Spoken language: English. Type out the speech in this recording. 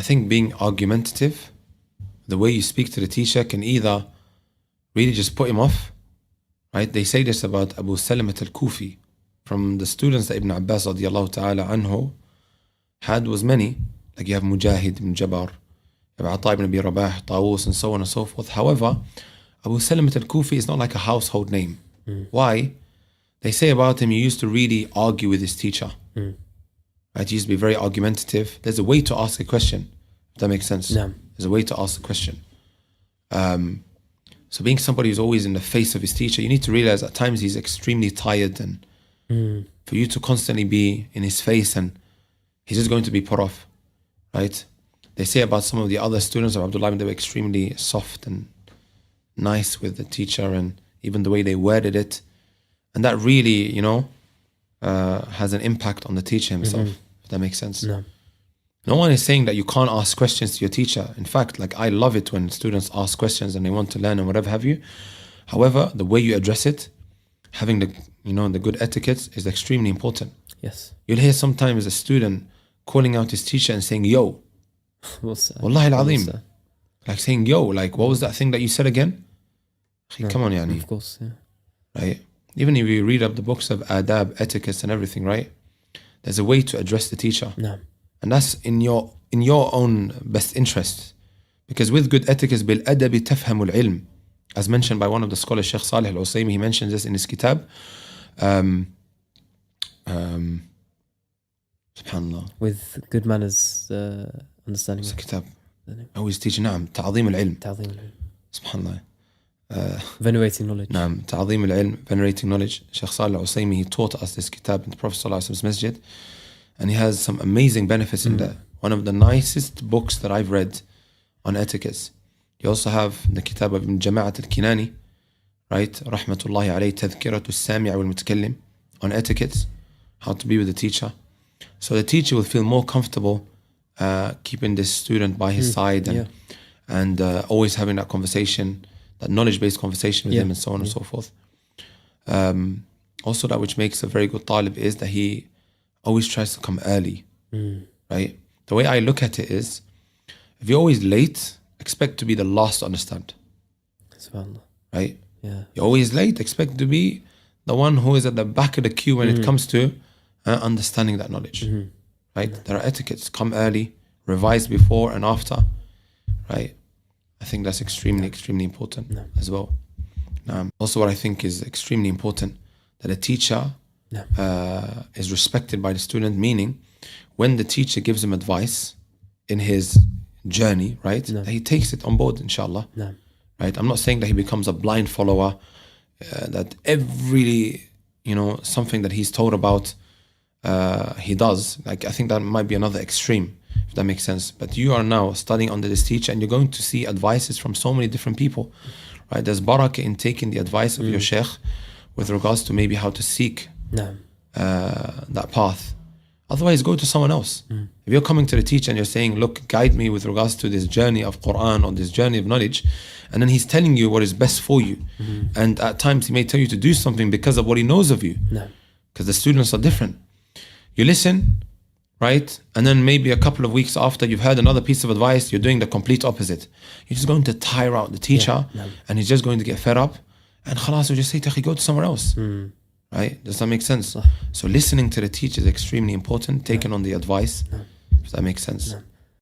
think being argumentative, the way you speak to the teacher can either really just put him off, right? They say this about Abu Salamat al-Kufi. From the students that Ibn Abbas radiallahu ta'ala anhu had was many. Like you have Mujahid ibn Jabbar, you have Ata ibn Abi Rabah, Tawus, and so on and so forth. However, Abu Salamat al-Kufi is not like a household name. Why? They say about him, he used to really argue with his teacher. Right? He used to be very argumentative. There's a way to ask a question, if that makes sense. No. There's a way to ask a question. So being somebody who's always in the face of his teacher, you need to realize at times he's extremely tired, and for you to constantly be in his face, and he's just going to be put off, right? They say about some of the other students of Abdullah, they were extremely soft and nice with the teacher, and even the way they worded it. And that really, has an impact on the teacher himself, if that makes sense. No one is saying that you can't ask questions to your teacher. In fact, like I love it when students ask questions and they want to learn and whatever have you. However, the way you address it, having the good etiquette is extremely important. Yes. You'll hear sometimes a student calling out his teacher and saying, yo. What's that? Wallahi al-azim. Like saying, yo, like what was that thing that you said again? Come on, yani. Of course, yeah. Right? Even if you read up the books of adab, etiquette and everything, right? There's a way to address the teacher. No. And that's in your own best interest. Because with good etiquette, bil-adabi tafhamul ilm. As mentioned by one of the scholars, Sheikh Salih al-Usaymi, he mentions this in his kitab. Subhanallah. With good manners, understanding. It's a kitab. Oh, he's teaching, ta'zeem al-ilm. Ta'zeem al-ilm. Subhanallah. Venerating knowledge. Ta'zeem al-ilm, venerating knowledge. Sheikh Salih al-Usaymi, he taught us this kitab in the Prophet Sallallahu Alaihi Wasallam's masjid. And he has some amazing benefits in there. One of the nicest books that I've read on etiquette. You also have the kitab of Ibn Jama'at al-Kinani, right? Rahmatullahi alayhi, Tadhkiratu al-Sami' wal-Mutakallim, on etiquette, how to be with the teacher. So the teacher will feel more comfortable keeping this student by his side and always having that conversation, that knowledge-based conversation with him and so on and so forth. Also, that which makes a very good talib is that he always tries to come early, right? The way I look at it is, if you're always late, expect to be the last to understand. SubhanAllah. Right? Yeah. You're always late, expect to be the one who is at the back of the queue when it comes to understanding that knowledge. Right? There are etiquettes. Come early, revise before and after. Right? I think that's extremely important as well. Also, what I think is extremely important, that a teacher is respected by the student, meaning when the teacher gives him advice in his journey, right, that he takes it on board, inshallah. Right? I'm not saying that he becomes a blind follower, that every, something that he's told about, he does. Like, I think that might be another extreme, if that makes sense. But you are now studying under this teacher and you're going to see advices from so many different people, right? There's barakah in taking the advice of your sheikh with regards to maybe how to seek that path. Otherwise, go to someone else. If you're coming to the teacher and you're saying, look, guide me with regards to this journey of Quran or this journey of knowledge, and then he's telling you what is best for you. And at times he may tell you to do something because of what he knows of you. Because the students are different. You listen, right? And then maybe a couple of weeks after you've heard another piece of advice, you're doing the complete opposite. You're just going to tire out the teacher and he's just going to get fed up. And khalas, you just say, go to somewhere else. Right? Does that make sense? So listening to the teacher is extremely important, taking on the advice, if that makes sense.